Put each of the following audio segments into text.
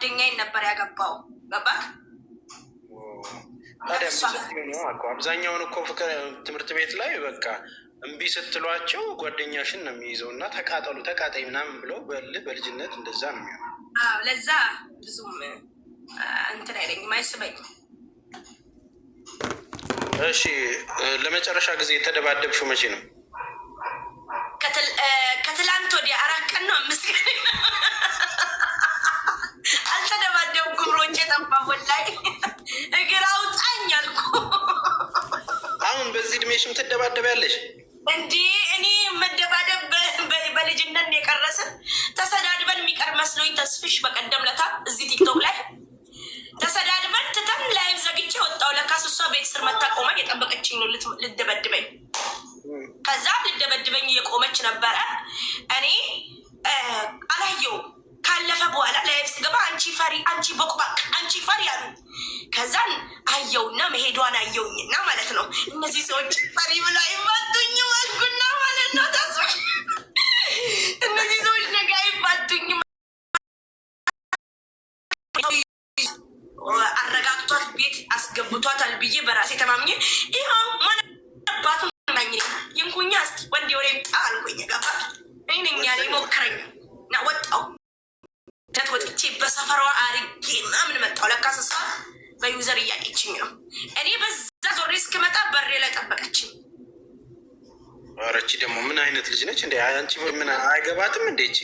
ጓደኛዬን ነበር ያገባው። ገባክ? አብዛኛውን እኮ ፍቅር ትምህርት ቤት ላይ በቃ እምቢ ስትሏቸው ጓደኛሽን ነው የሚይዘው እና ተቃጠሉ ተቃጣይ ምናምን ብለው በልጅነት እንደዛ ነው የሚሆነው። ለዛ ብዙም እንትን አይለኝም፣ አይስበኝም። እሺ ለመጨረሻ ጊዜ የተደባደብሽው መቼ ነው? ከትላንት ወዲያ 4 ቀን ነው 5 ቀን አልተደባደብኩም። ሮጬ ጠፋሁ ላይ እግር አውጣኝ አልኩ። አሁን በዚህ እድሜሽም ትደባደቢያለሽ እንዴ? እኔ መደባደብ በልጅነት የቀረስን ተሰዳድበን የሚቀር መስሎኝ ተስፍሽ በቀደም ለታ እዚህ ቲክቶክ ላይ ተሰዳድበን ትተን ላይቭ ዘግቼ ወጣሁ። ለካስ እሷ ቤት ስር መታ ቆማ የጠበቀችኝ ነው ልደበድበኝ። ከዛ ልደበድበኝ እየቆመች ነበረ። እኔ አላየው። ካለፈ በኋላ ላይቭ ስገባ አንቺ ፈሪ፣ አንቺ ቦቅባቅ፣ አንቺ ፈሪ አሉ። ከዛን አየውና መሄዷን አየውኝና ማለት ነው እነዚህ ሰዎች ፈሪ ብላ ይማቱኝ አልኩና ማለት ነው ተስፋ እነዚህ ሰዎች ነገ አይፋቱኝ አረጋግቷት ቤት አስገብቷታል ብዬ በራሴ ተማምኜ ይኸው ማንባቱ ማኝ ይንኩኛ እስኪ ወንዴ ወሬ አልኩኝ። ገባ እኔኛ ላይ ሞክረኝ እና ወጣው ወጥቼ በሰፈሯ አርጌ ምናምን መጣው። ለካስ እሷ በዩዘር እያቄችኝ ነው። እኔ በዛ ዞሬ እስክመጣ በሬ ላይ ጠበቀችኝ። አረቺ ደግሞ ምን አይነት ልጅ ነች እንዴ? አንቺ ምን አይገባትም እንዴ? እቺ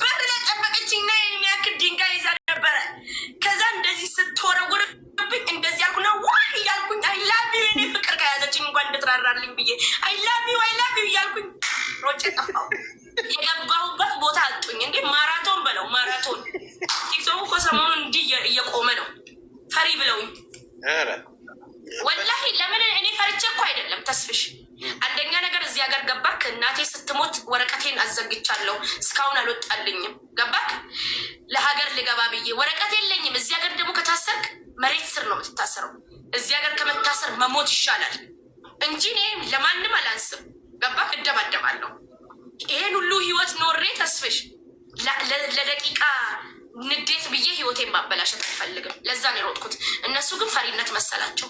በር ላይ ጠበቀችኝ እና የሚያክል ድንጋይ ይዛ ነበረ። ከዛ እንደዚህ ስትወረውርብኝ እንደዚህ ያልኩና ዋይ እያልኩኝ አይ ላቭ ዩ የኔ ፍቅር ከያዘችኝ እንኳን እንድትራራልኝ ብዬ አይ ላቭ ዩ እያልኩኝ ሮጬ ጠፋሁ። የገባሁበት ቦታ አጡኝ። እንዴ ማራቶን በለው ማራቶን። ቲክቶክ እኮ ሰሞኑን እንዲህ እየቆመ ነው ፈሪ ብለውኝ። ወላሂ ለምን እኔ ፈርቼ እኮ አይደለም ተስፍሽ። አንደኛ ነገር እዚህ ሀገር ገባክ፣ እናቴ ስትሞት ወረቀቴን አዘግቻለሁ፣ እስካሁን አልወጣልኝም። ገባክ? ለሀገር ልገባ ብዬ ወረቀት የለኝም። እዚህ ሀገር ደግሞ ከታሰርክ መሬት ስር ነው የምትታሰረው። እዚህ ሀገር ከመታሰር መሞት ይሻላል እንጂ እኔ ለማንም አላንስም። ገባክ? እደባደባለሁ። ይሄን ሁሉ ህይወት ኖሬ ተስፍሽ ለደቂቃ ንዴት ብዬ ህይወቴን ማበላሸት አልፈልግም። ለዛ ነው የሮጥኩት። እነሱ ግን ፈሪነት መሰላቸው።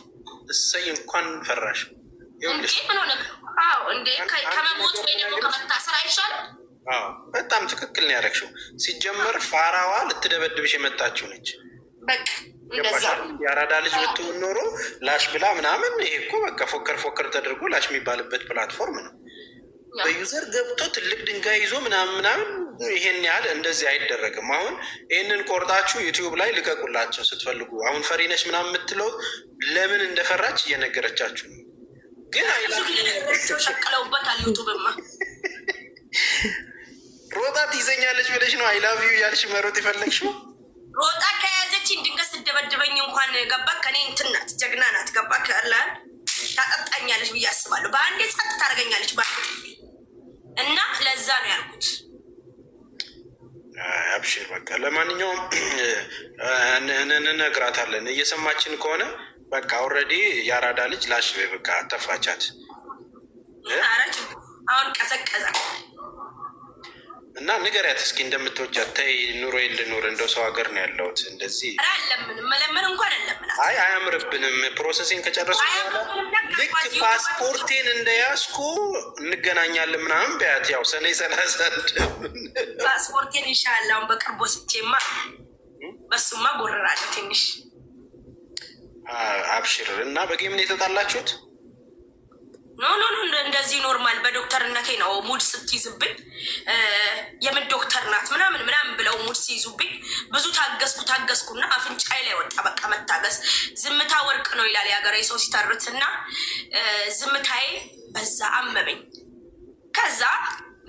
እሰይ እንኳን ፈራሽ እንዴ! ምን ሆነ? አዎ እንዴ! ከመሞት ወይ ደግሞ ከመታሰር አይሻልም? አዎ በጣም ትክክል ነው ያደረግሽው። ሲጀመር ፋራዋ ልትደበድብሽ የመጣችው ነች። በቃ እንደዛ የአራዳ ልጅ ብትሆን ኖሮ ላሽ ብላ ምናምን። ይሄ እኮ በቃ ፎከር ተደርጎ ላሽ የሚባልበት ፕላትፎርም ነው። በዩዘር ገብቶ ትልቅ ድንጋይ ይዞ ምናምን ይሄን ያህል እንደዚህ አይደረግም። አሁን ይህንን ቆርጣችሁ ዩቲዩብ ላይ ልቀቁላቸው ስትፈልጉ። አሁን ፈሪነች ምናምን የምትለው ለምን እንደፈራች እየነገረቻችሁ ነው። ግን ሸቅለውበታል። ዩቱብማ ሮጣ ትይዘኛለች ብለሽ ነው አይላቪ ያልሽ መሮጥ የፈለግሽው? ሮጣ ከያዘችኝ ድንገት ስደበድበኝ እንኳን ገባ ከኔ እንትን ናት፣ ጀግና ናት። ገባ ከላ ታጠጣኛለች ብዬ አስባለሁ። በአንዴ ጸጥ ታደርገኛለች እና ለዛ ነው ያልኩት። አብሽር በቃ ለማንኛውም እንነግራታለን። እየሰማችን ከሆነ በቃ ኦልሬዲ የአራዳ ልጅ ላሽ በቃ አተፋቻት። አሁን ቀዘቀዘ እና ንገሪያት እስኪ እንደምትወጃት። ተይ ኑሮ ልኑር እንደው ሰው ሀገር ነው ያለሁት እንደዚህ አለምንም መለመን እንኳን አለምናት። አይ አያምርብንም። ፕሮሰሲንግ ከጨረሱ ልክ ፓስፖርቴን እንደያዝኩ እንገናኛለን ምናምን በያት። ያው ሰኔ 30 ፓስፖርቴን ኢንሻላህ አሁን በቅርብ ወስጄማ በሱማ ጎረራለሁ ትንሽ። አብሽር እና በጌም ነው የተጣላችሁት? ኖ እንደዚህ ኖርማል በዶክተርነቴ ነው። ሙድ ስትይዝብኝ የምን ዶክተር ናት ምናምን ብለው ሙድ ሲይዙብኝ ብዙ ታገስኩና አፍንጫዬ ላይ ወጣ። በቃ መታገስ ዝምታ ወርቅ ነው ይላል የሀገሬ ሰው ሲተርት እና ዝምታዬ በዛ አመመኝ። ከዛ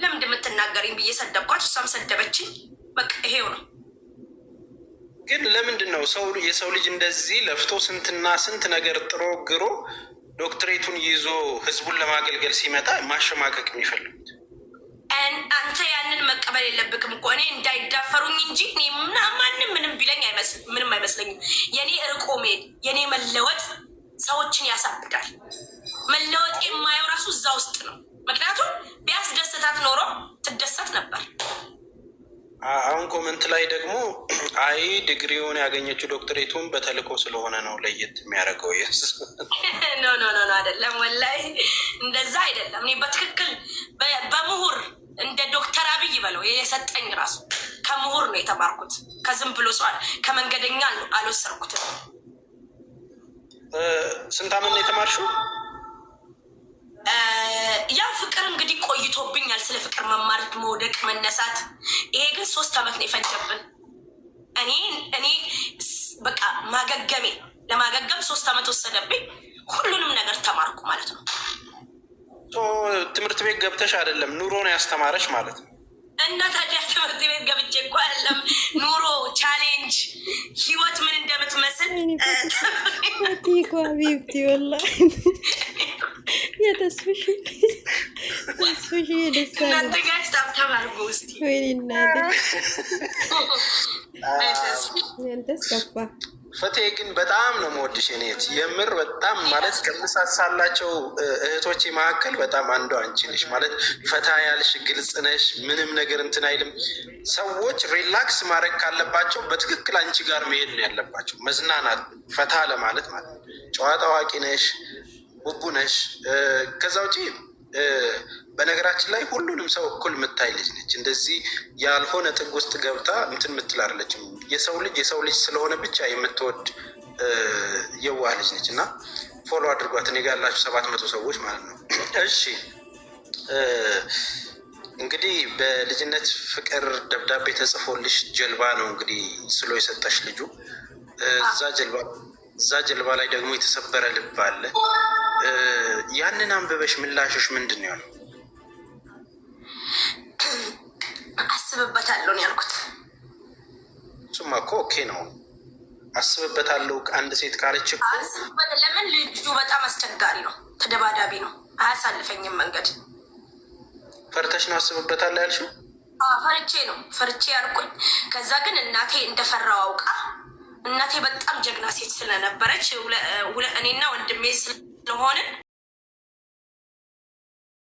ለምንድን የምትናገሪኝ ብዬ ሰደብኳት፣ እሷም ሰደበችኝ። በቃ ይሄው ነው። ግን ለምንድን ነው የሰው ልጅ እንደዚህ ለፍቶ ስንትና ስንት ነገር ጥሮ ግሮ ዶክትሬቱን ይዞ ህዝቡን ለማገልገል ሲመጣ ማሸማቀቅ የሚፈልጉት? አንተ ያንን መቀበል የለብክም እኮ። እኔ እንዳይዳፈሩኝ እንጂ ማንም ምንም ቢለኝ ምንም አይመስለኝም። የኔ እርቆ መሄድ የኔ መለወጥ ሰዎችን ያሳብዳል። መለወጥ የማየው ራሱ እዛ ውስጥ ነው። ምክንያቱም ቢያስደስታት ኖሮ ትደሰት ነበር። አሁን ኮመንት ላይ ደግሞ አይ ዲግሪውን ያገኘችው ዶክተሬቱን በተልእኮ ስለሆነ ነው ለየት የሚያደርገው። የስ ኖ ኖ ኖ አይደለም፣ ወላሂ እንደዛ አይደለም። እኔ በትክክል በምሁር እንደ ዶክተር አብይ በለው የሰጠኝ ራሱ ከምሁር ነው የተማርኩት። ከዝም ብሎ ሰዋል ከመንገደኛ አልወሰድኩትም። ስንት አመት ነው የተማርሽው? ያ ፍቅር እንግዲህ ቆይቶብኛል። ስለ ፍቅር መማር መውደቅ መነሳት፣ ይሄ ግን 3 አመት ነው የፈጀብን። እኔ በቃ ለማገገም 3 አመት ወሰደብኝ። ሁሉንም ነገር ተማርኩ ማለት ነው። ትምህርት ቤት ገብተሽ አይደለም ኑሮ ነው ያስተማረች ማለት ነው። እና ታዲያ ትምህርት ቤት ገብቼ እኮ አይደለም ኑሮ ቻሌንጅ ህይወት ምን እንደምትመስል ቢብቲ ወላ የተስፍሽ እናንተ ጋር ስታብታብ አድርጎ ውስጥ ወይናንተስ ከፋ ፈቴ ግን በጣም ነው የምወድሽ። እኔት የምር በጣም ማለት ከምሳሳላቸው እህቶቼ መካከል በጣም አንዷ አንቺ ነሽ። ማለት ፈታ ያልሽ ግልጽ ነሽ፣ ምንም ነገር እንትን አይልም። ሰዎች ሪላክስ ማድረግ ካለባቸው በትክክል አንቺ ጋር መሄድ ነው ያለባቸው፣ መዝናናት ፈታ ለማለት ማለት ነው። ጨዋታ አዋቂ ነሽ፣ ቡቡ ነሽ። ከዛ ውጪ በነገራችን ላይ ሁሉንም ሰው እኩል የምታይ ልጅ ነች። እንደዚህ ያልሆነ ጥግ ውስጥ ገብታ እንትን የምትል አይደለችም። የሰው ልጅ ስለሆነ ብቻ የምትወድ የዋህ ልጅ ነች። እና ፎሎ አድርጓት። እኔ ጋር ያላችሁ 700 ሰዎች ማለት ነው። እሺ እንግዲህ በልጅነት ፍቅር ደብዳቤ ተጽፎልሽ ጀልባ ነው እንግዲህ ስሎ የሰጠሽ ልጁ። እዛ ጀልባ ላይ ደግሞ የተሰበረ ልብ አለ። ያንን አንብበሽ ምላሽሽ ምንድን ነው ያለው? አስብበታለሁ ነው ያልኩት። እሱማ እኮ ኦኬ ነው። አስብበታለሁ አንድ ሴት ካለች እኮ አስብበት። ለምን ልጁ በጣም አስቸጋሪ ነው፣ ተደባዳቢ ነው፣ አያሳልፈኝም መንገድ። ፈርተሽ ነው አስብበታለሁ ያልሽው? ፈርቼ ያልኩኝ። ከዛ ግን እናቴ እንደፈራው አውቃ፣ እናቴ በጣም ጀግና ሴት ስለነበረች እኔና ወንድሜ ስለሆንን